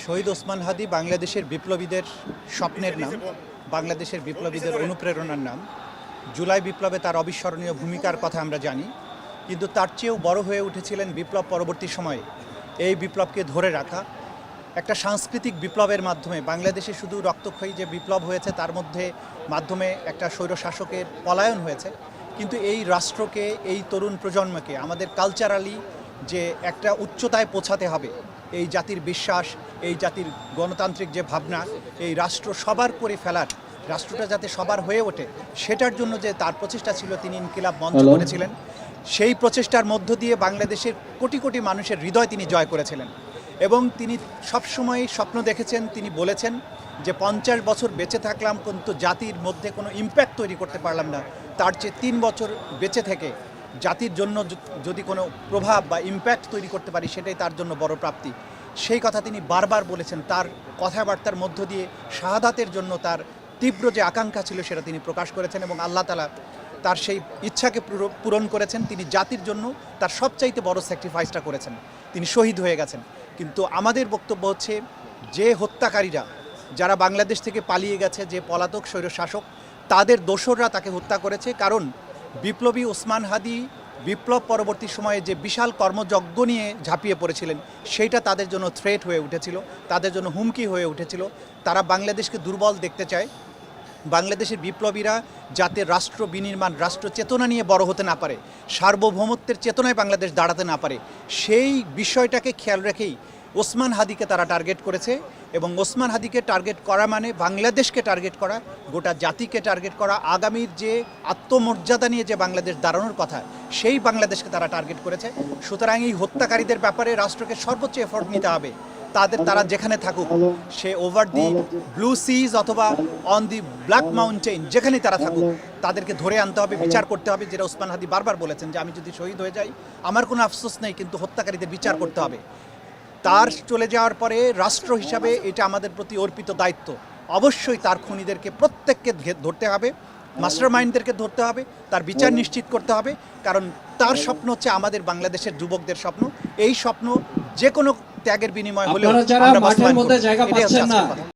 শহীদ ওসমান হাদি বাংলাদেশের বিপ্লবীদের স্বপ্নের নাম, বাংলাদেশের বিপ্লবীদের অনুপ্রেরণার নাম। জুলাই বিপ্লবে তার অবিস্মরণীয় ভূমিকার কথা আমরা জানি, কিন্তু তার চেয়েও বড় হয়ে উঠেছিলেন বিপ্লব পরবর্তী সময়ে এই বিপ্লবকে ধরে রাখা। একটা সাংস্কৃতিক বিপ্লবের মাধ্যমে বাংলাদেশে শুধু রক্তক্ষয়ী যে বিপ্লব হয়েছে তার মাধ্যমে একটা স্বৈরশাসকের পলায়ন হয়েছে, কিন্তু এই রাষ্ট্রকে, এই তরুণ প্রজন্মকে আমাদের কালচারালি যে একটা উচ্চতায় পৌঁছাতে হবে, এই জাতির বিশ্বাস, এই জাতির গণতান্ত্রিক যে ভাবনা, এই রাষ্ট্র সবার করে ফেলার, রাষ্ট্রটা যাতে সবার হয়ে ওঠে সেটার জন্য যে তার প্রচেষ্টা ছিল, তিনি ইনকিলাব মঞ্চ করেছিলেন। সেই প্রচেষ্টার মধ্য দিয়ে বাংলাদেশের কোটি কোটি মানুষের হৃদয় তিনি জয় করেছিলেন এবং তিনি সবসময় স্বপ্ন দেখেছেন। তিনি বলেছেন যে 50 বছর বেঁচে থাকলাম কিন্তু জাতির মধ্যে কোনো ইম্প্যাক্ট তৈরি করতে পারলাম না, তার চেয়ে 3 বছর বেঁচে থেকে জাতির জন্য যদি কোনো প্রভাব বা ইম্প্যাক্ট তৈরি করতে পারি সেটাই তার জন্য বড় প্রাপ্তি। সেই কথা তিনি বারবার বলেছেন। তার কথাবার্তার মধ্য দিয়ে শাহাদাতের জন্য তার তীব্র যে আকাঙ্ক্ষা ছিল সেটা তিনি প্রকাশ করেছেন এবং আল্লাহ তাআলা তার সেই ইচ্ছাকে পূরণ করেছেন। তিনি জাতির জন্য তার সবচাইতে বড় স্যাক্রিফাইসটা করেছেন, তিনি শহীদ হয়ে গেছেন। কিন্তু আমাদের বক্তব্য হচ্ছে, যে হত্যাকারীরা, যারা বাংলাদেশ থেকে পালিয়ে গেছে, যে পলাতক স্বৈরশাসক, তাদের দোসররা তাকে হত্যা করেছে। কারণ বিপ্লবী ওসমান হাদি বিপ্লব পরবর্তী সময়ে যে বিশাল কর্মযজ্ঞ নিয়ে ঝাঁপিয়ে পড়েছিলেন সেইটা তাদের জন্য থ্রেট হয়ে উঠেছিল, তাদের জন্য হুমকি হয়ে উঠেছিল। তারা বাংলাদেশকে দুর্বল দেখতে চায়। বাংলাদেশের বিপ্লবীরা যাতে রাষ্ট্র বিনির্মাণ, রাষ্ট্র চেতনা নিয়ে বড় হতে না পারে, সার্বভৌমত্বের চেতনায় বাংলাদেশ দাঁড়াতে না পারে, সেই বিষয়টাকে খেয়াল রেখেই ওসমান হাদিকে তারা টার্গেট করেছে। এবং ওসমান হাদিকে টার্গেট করা মানে বাংলাদেশকে টার্গেট করা, গোটা জাতিকে টার্গেট করা। আগামীর যে আত্মমর্যাদা নিয়ে যে বাংলাদেশ দাঁড়ানোর কথা, সেই বাংলাদেশকে তারা টার্গেট করেছে। সুতরাং এই হত্যাকারীদের ব্যাপারে রাষ্ট্রকে সর্বোচ্চ এফোর্ট নিতে হবে। তারা যেখানে থাকুক, সে ওভার দি ব্লু সিজ অথবা অন দি ব্ল্যাক মাউন্টেন, যেখানেই তারা থাকুক, তাদেরকে ধরে আনতে হবে, বিচার করতে হবে। যেটা ওসমান হাদি বারবার বলেছেন যে আমি যদি শহীদ হয়ে যাই আমার কোনো আফসোস নেই, কিন্তু হত্যাকারীদের বিচার করতে হবে। তার চলে যাওয়ার পরে রাষ্ট্র হিসাবে এটা আমাদের প্রতি অর্পিত দায়িত্ব। অবশ্যই তার খুনিদেরকে প্রত্যেককে ধরতে হবে, মাস্টার মাইন্ডদেরকে ধরতে হবে, তার বিচার নিশ্চিত করতে হবে। কারণ তার স্বপ্ন হচ্ছে আমাদের বাংলাদেশের যুবকদের স্বপ্ন। এই স্বপ্ন যে কোনো ত্যাগের বিনিময় হলেও আমরা বাস্তবায়ন করব। এটাই হচ্ছে আজকের কথা।